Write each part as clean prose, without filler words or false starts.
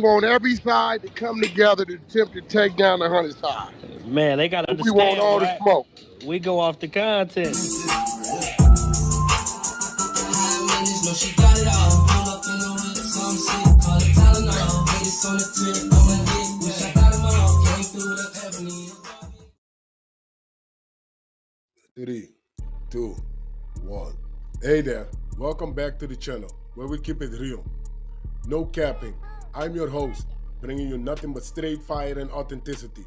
want every side to come together to attempt to take down the 100 side. Man, they gotta We want understand, all the right? smoke. We go off the content. Three, two, one. Hey there, welcome back to the channel where we keep it real. No capping. I'm your host, bringing you nothing but straight fire and authenticity.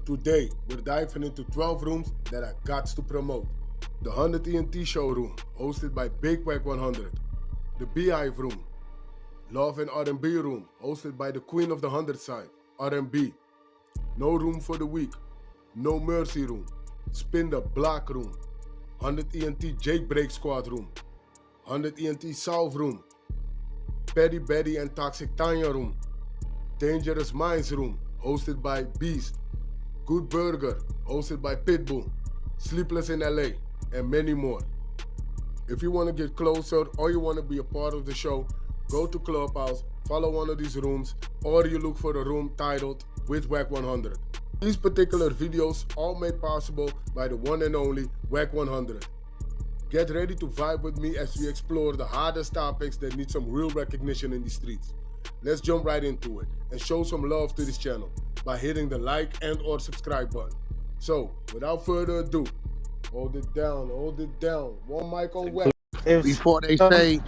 Today, we're diving into 12 rooms that I got to promote. The 100 ENT showroom, hosted by Big Wack100. The Beehive room. Love and R&B room, hosted by the queen of the 100 side, R&B. No room for the weak. No mercy room. Spin the block room. 100 ENT Jailbreak Squad room. 100 ENT South room. Petty Betty and Toxic Tanya room. Dangerous Minds room, hosted by Beast. Good Burger, hosted by Pitbull. Sleepless in LA, and many more. If you want to get closer or you want to be a part of the show, go to Clubhouse, follow one of these rooms, or you look for a room titled with Wack100. These particular videos all made possible by the one and only Wack100. Get ready to vibe with me as we explore the hardest topics that need some real recognition in the streets. Let's jump right into it and show some love to this channel by hitting the like and or subscribe button. So, without further ado, hold it down. One mic on Wack. Before they say,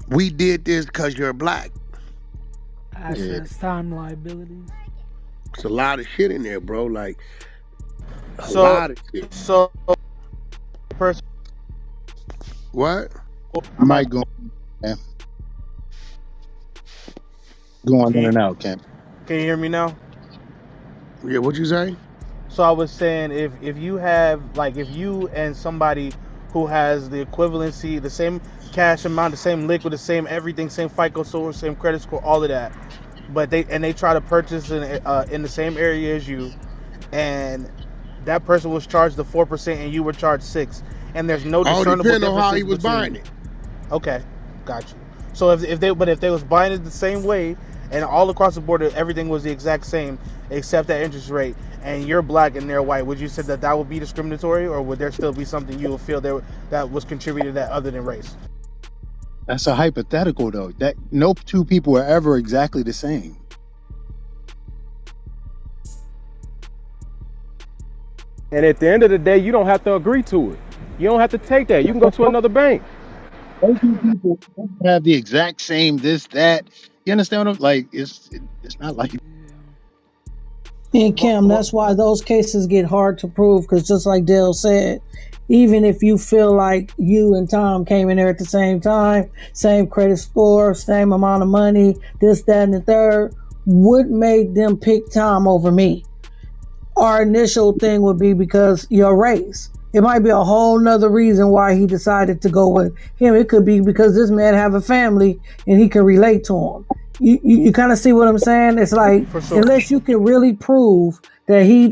we did this because you're black. Assets, time, liabilities. It's a lot of shit in there, bro. Like, a lot of shit. So, first, What? I might go going in and out, Ken. can you hear me now? Yeah, what you say? So I was saying, if you have, like, if you and somebody who has the equivalency, the same cash amount, the same liquid, the same everything, same FICO score, same credit score, all of that, but they try to purchase in the same area as you, and that person was charged the 4% and you were charged 6%, and there's no discernible All depends on how he differences was between- buying it. Okay, got you. So if they was buying it the same way and all across the board everything was the exact same except that interest rate, and you're black and they're white, would you say that would be discriminatory, or would there still be something you would feel that was contributed to that other than race? That's a hypothetical, though. That no two people are ever exactly the same. And at the end of the day, you don't have to agree to it. You don't have to take that. You can go to another bank. No two people have the exact same this, that. You understand what I'm like? It's not like And Kim, that's why those cases get hard to prove, because just like Dale said, even if you feel like you and Tom came in there at the same time, same credit score, same amount of money, this, that, and the third, what made them pick Tom over me? Our initial thing would be because your race. It might be a whole nother reason why he decided to go with him. It could be because this man have a family and he can relate to him. You kind of see what I'm saying? It's like, For sure. unless you can really prove that he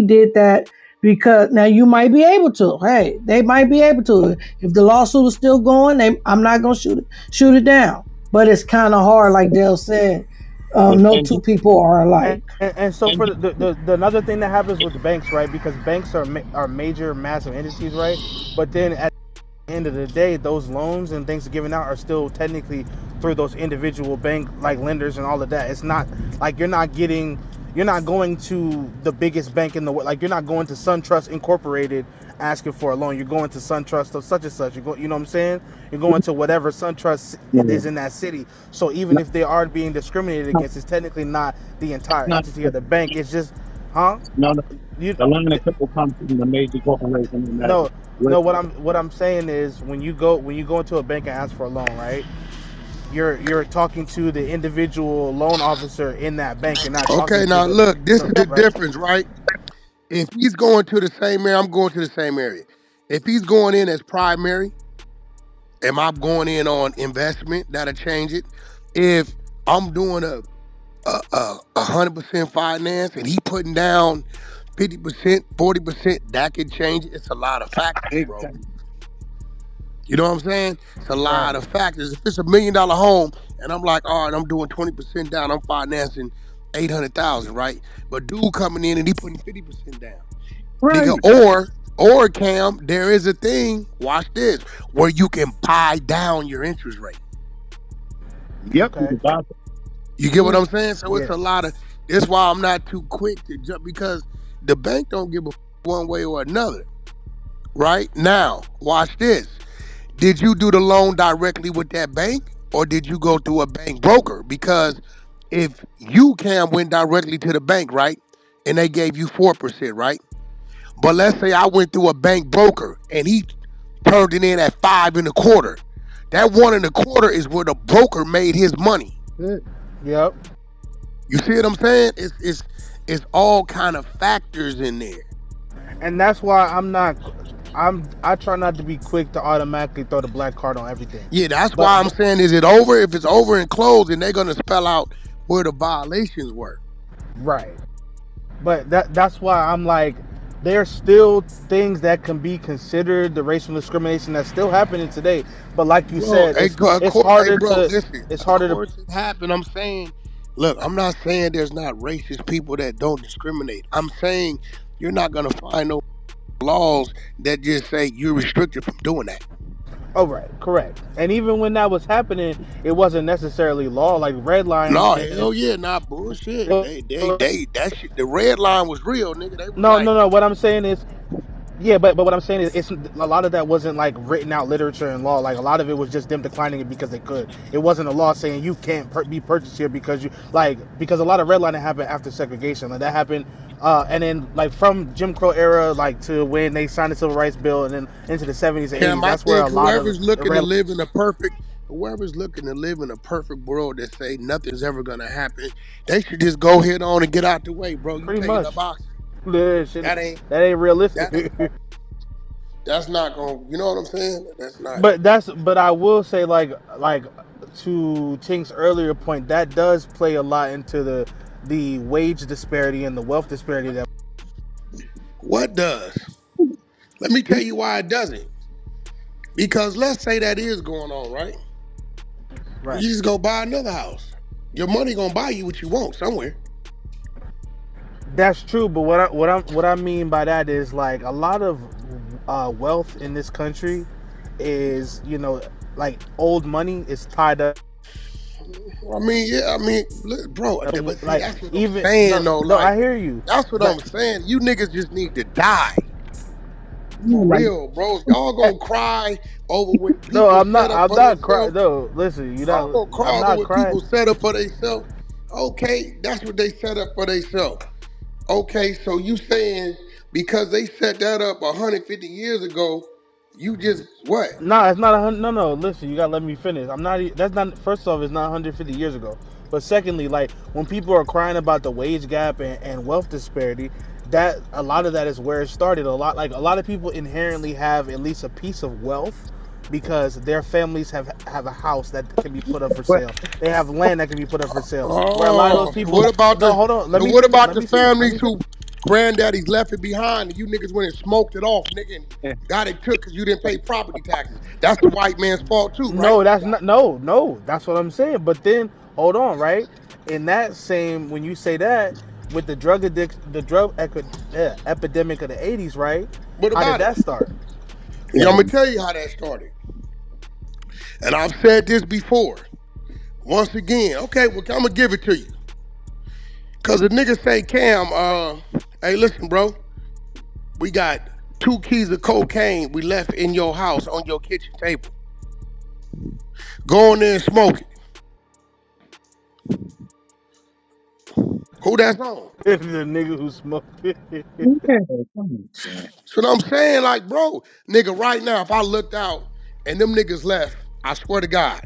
did that, because now you might be able to. Hey, they might be able to. If the lawsuit is still going, I'm not gonna shoot it down. But it's kind of hard, like Dale said. No two people are alike. And so for the another thing that happens with the banks, right? Because banks are major, massive entities, right? But then at the end of the day, those loans and things given out are still technically through those individual bank like lenders and all of that. It's not like you're not going to the biggest bank in the world. Like, you're not going to SunTrust Incorporated asking for a loan. You're going to SunTrust of such and such. You know what I'm saying? You're going to whatever SunTrust is in that city. So even if they are being discriminated against, it's technically not the entire entity of the bank. It's just, no. The loan of people comes from the major corporation. No. What I'm saying is, when you go into a bank and ask for a loan, right? You're talking to the individual loan officer in that bank. You're not talking Okay, to now the, look, this is the right? difference, right? If he's going to the same area, I'm going to the same area. If he's going in as primary, am I going in on investment? That'll change it. If I'm doing a 100% finance and he putting down 50%, 40%, that could change it. It's a lot of factors, bro. You know what I'm saying? It's a lot Right. of factors. If it's $1 million home and I'm like, all right, I'm doing 20% down, I'm financing 800,000, right? But dude coming in and he putting 50% down. Nigga, Right. or Cam, there is a thing, watch this, where you can buy down your interest rate. Yep. You Okay. can buy You get what Mm, I'm saying? So it's yeah. a lot of that's why I'm not too quick to jump because the bank don't give a one way or another. Right? Now, watch this. Did you do the loan directly with that bank or did you go through a bank broker? Because if you Cam went directly to the bank, right? And they gave you 4%, right? But let's say I went through a bank broker and he turned it in at 5.25. That 1.25 is where the broker made his money. it. Yep. You see what I'm saying? It's all kind of factors in there. And that's why I try not to be quick to automatically throw the black card on everything. Yeah, that's why I'm But saying, is it over? If it's over and closed, then they're gonna spell out where the violations were. right. But that's why I'm like, there's still things that can be considered the racial discrimination that's still happening today. But like you Bro, said, hey, of it's course, hey, harder bro, to listen. it's Of harder to course, it happened. I'm saying, look, I'm not saying there's not racist people that don't discriminate. I'm saying you're not gonna find no laws that just say you're restricted from doing that. oh right, correct. And even when that was happening, it wasn't necessarily law. Like redlining, No, hell yeah, not bullshit. it That shit. The red line was real, nigga. They was no, like, no, no. What I'm saying is, yeah, but what I'm saying is, it's a lot of that wasn't like written out literature and law. Like a lot of it was just them declining it because they could. It wasn't a law saying you can't be purchased here because you like because a lot of redlining happened after segregation. Like that happened, and then like from Jim Crow era, like to when they signed the Civil Rights Bill, and then into the 70s and Cam, 80s. I That's where think a lot of red whoever's looking to live in a perfect world that say nothing's ever gonna happen, they should just go head on and get out the way, bro. You pretty taking much up boxing. shit, That ain't that ain't that realistic. ain't that's not gonna you know what I'm saying? That's not But I will say like to Tink's earlier point, that does play a lot into the wage disparity and the wealth disparity that what does. Let me tell you why it doesn't. Because let's say that is going on, right? right. You just go buy another house. Your money gonna buy you what you want somewhere. That's true, but what I mean by that is like a lot of wealth in this country is like old money is tied up. I mean, yeah, I mean, look, bro, but see, Like that's what I'm even saying no though. no I Like, hear you, that's what I'm but saying. You niggas just need to die. Yeah, For like real, bro. Y'all gonna cry over what no, people set up I'm for not crying. themselves. No, listen, Y'all gonna I'm cry over not what crying. people set up for themselves. Okay, that's what they set up for themselves. Okay, so you saying because they set that up 150 years ago, you just what? No, it's not 100. No, no. Listen, you gotta let me finish. I'm not. That's not. First off, it's not 150 years ago. But secondly, like when people are crying about the wage gap and wealth disparity, that a lot of that is where it started. A lot of people inherently have at least a piece of wealth because their families have a house that can be put up for but sale. They have land that can be put up for sale. Where a lot of those Oh, so people. what about No, the hold on. Let so me what finish. about Let the me finish. Let families me who finish. granddaddies left it behind and you niggas went and smoked it off, nigga, and yeah, got it took because you didn't pay property taxes? That's the white man's fault too, right? No, that's not. No, no, that's what I'm saying. But then, hold on, right? In that same, when you say that, with the drug addiction, the epidemic of the '80s, right? What How did about it? that start? Yeah, I'm like gonna tell you how that started. And I've said this before. Once again, okay, well, I'm gonna give it to you. Cause the nigga say, Cam, hey, listen, bro, we got 2 keys of cocaine we left in your house on your kitchen table. Go in there and smoke it. Who that's on? The nigga who smoked it. yeah, come on, man. So what I'm saying, like, bro, nigga, right now, if I looked out and them niggas left, I swear to God,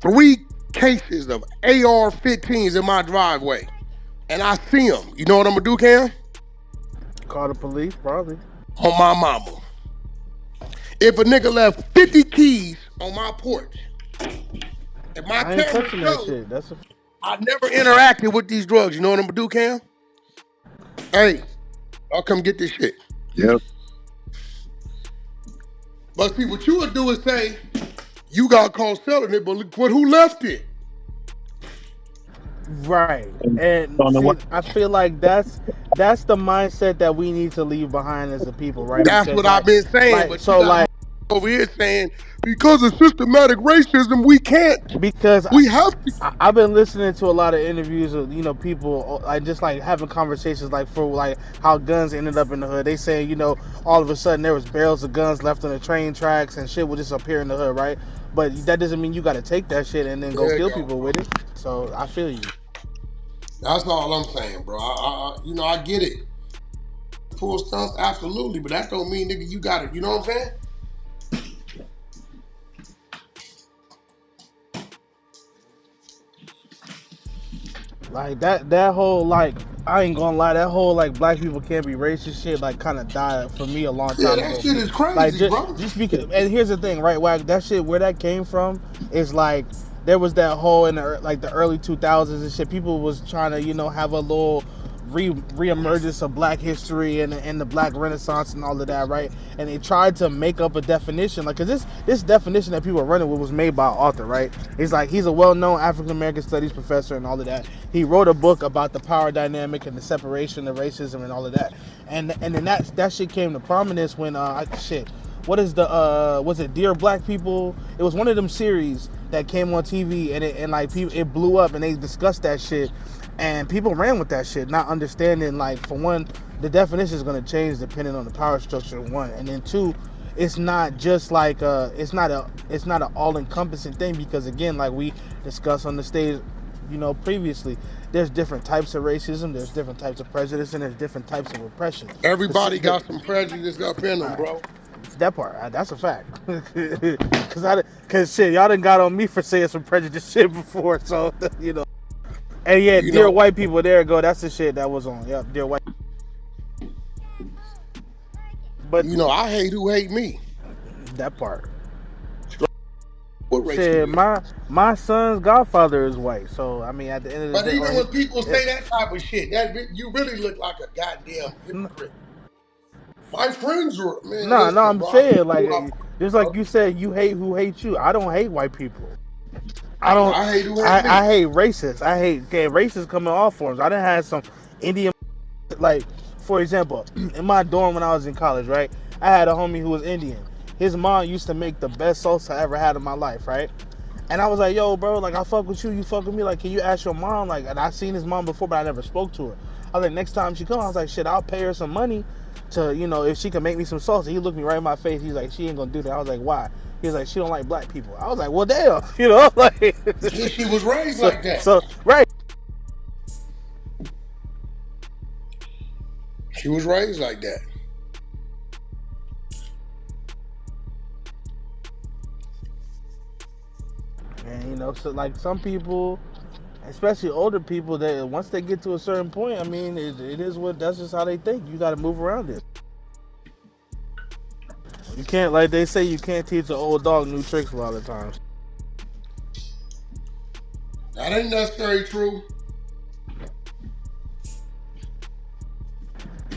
3 cases of AR-15s in my driveway, and I see them. You know what I'm gonna do, Cam? Call the police, probably. On my mama. If a nigga left 50 keys on my porch, and my I ain't camera touching that shows shit. That's a I never interacted with these drugs, you know what I'm gonna do, Cam? Hey, I'll come get this shit. Yep. But see, what you would do is say, you got caught selling it, but look who left it? Right. And On the see, one, I feel like that's the mindset that we need to leave behind as a people, right? That's Because what I've been saying, like but you so got like over here saying, because of systematic racism, we can't. because We have to. I've been listening to a lot of interviews of people like just like having conversations like for like how guns ended up in the hood. They say all of a sudden there was barrels of guns left on the train tracks and shit would just appear in the hood, right? But that doesn't mean you got to take that shit and then go There you kill go, people bro. with it. So I feel you. That's all I'm saying, bro. I get it. Pull stunts, absolutely, but that don't mean, nigga, you got it. You know what I'm saying? Like that whole like I ain't gonna lie, that whole like black people can't be racist shit like kind of died for me a long Yeah, time that ago. shit is Like crazy, bro. just because, and here's the thing, right? Wack, that shit where that came from is like there was that whole in the early 2000s and shit. People was trying to have a little reemergence of black history and the black renaissance and all of that, right? And they tried to make up a definition, like, because this definition that people are running with was made by an author, right? It's like he's a well-known African American studies professor and all of that. He wrote a book about the power dynamic and the separation of racism and all of that. And then that shit came to prominence when what is the was it Dear Black People? It was one of them series that came on TV and like people, it blew up and they discussed that shit and people ran with that shit, not understanding, like, for one, the definition is going to change depending on the power structure, one, and then two, it's not just like it's not an all-encompassing thing, because again, like we discussed on the stage previously, there's different types of racism, there's different types of prejudice, and there's different types of repression. Everybody got some prejudice up in them, bro. That part, that's a fact. Cause shit, y'all done got on me for saying some prejudice shit before, so And yeah, You Dear know, White People, there you go. That's the shit that was on. Yep, Dear White. But I hate who hate me. that part. What race you Shit, is? my son's godfather is white. So I mean, at the end of the But day, even or when people yeah, say that type of shit, you really look like a goddamn hypocrite. My friends were, man, no, listen, I'm bro. I saying, grew like, up, just bro. like you said, you hate who hates you. I don't hate white people. I don't. I hate who hate I me. hate racists. I hate racists come in all forms. I done had some Indian, like, for example, in my dorm when I was in college, right? I had a homie who was Indian. His mom used to make the best salsa I ever had in my life, right? And I was like, yo, bro, like, I fuck with you, you fuck with me. Like, can you ask your mom? Like, and I seen his mom before, but I never spoke to her. I was like, next time she comes, I was like, shit, I'll pay her some money to, if she can make me some salsa. He looked me right in my face. He's like, she ain't gonna do that. I was like, why? He was like, she don't like black people. I was like, well, damn, like, Yeah, she was raised so, like that. so, right. She was raised like that. And, so, like, some people, especially older people, that once they get to a certain point, I mean, it is that's just how they think. You got to move around it. You can't, like they say, you can't teach an old dog new tricks a lot of times. That ain't necessarily true.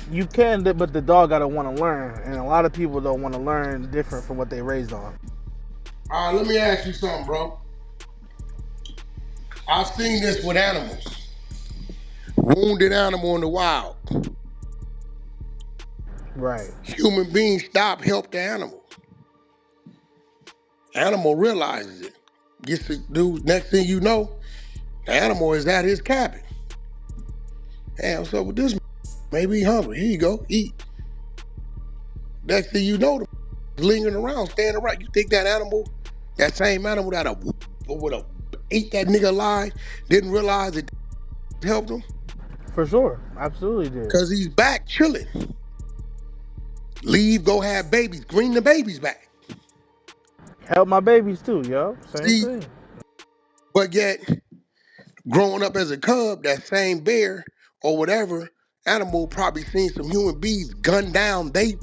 You can, but the dog gotta want to learn, and a lot of people don't want to learn different from what they raised on. All right, let me ask you something, bro. I've seen this with animals. Wounded animal in the wild. Right. Human beings stop, help the animal. Animal realizes it. Gets to do, next thing you know, the animal is at his cabin. Hey, what's up with this? Maybe he hungry. Here you go, eat. Next thing you know, the lingering around, standing around. You think that same animal that would have ate that nigga alive, didn't realize it helped him? For sure, absolutely did. Because he's back chilling. Leave, go have babies, bring the babies back. Help my babies too, yo. Same See, thing. but yet, growing up as a cub, that same bear or whatever animal probably seen some human beings gun down they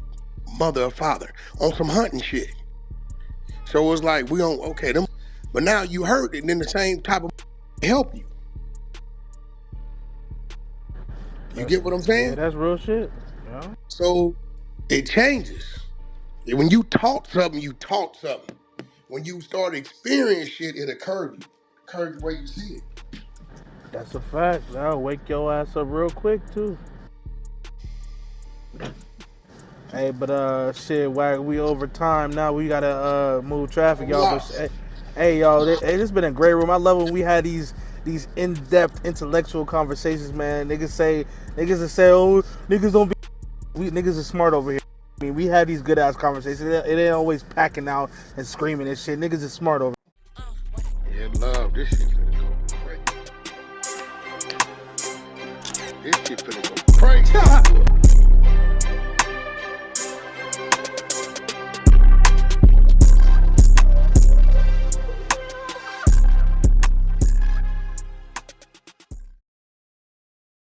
mother or father on some hunting shit. So it's like, we don't, okay, them, but now you hurt it, and then the same type of help you. You get what I'm Yeah, saying? that's real shit. Yeah. So it changes. When you taught something, you taught something. When you start experiencing shit, it occurs you. Occurs the way you see it. That's a fact. That'll wake your ass up real quick too. Hey, but shit, Wack, we over time now. We gotta move traffic, We y'all. But lost. hey, y'all, hey, this been a great room. I love when we had these in-depth intellectual conversations, man. Niggas that say, oh, niggas don't be, we niggas are smart over here. I mean, we had these good ass conversations. It ain't always packing out and screaming and shit. Niggas is smart over. Yeah, love. This shit finna go crazy. This shit finna go crazy.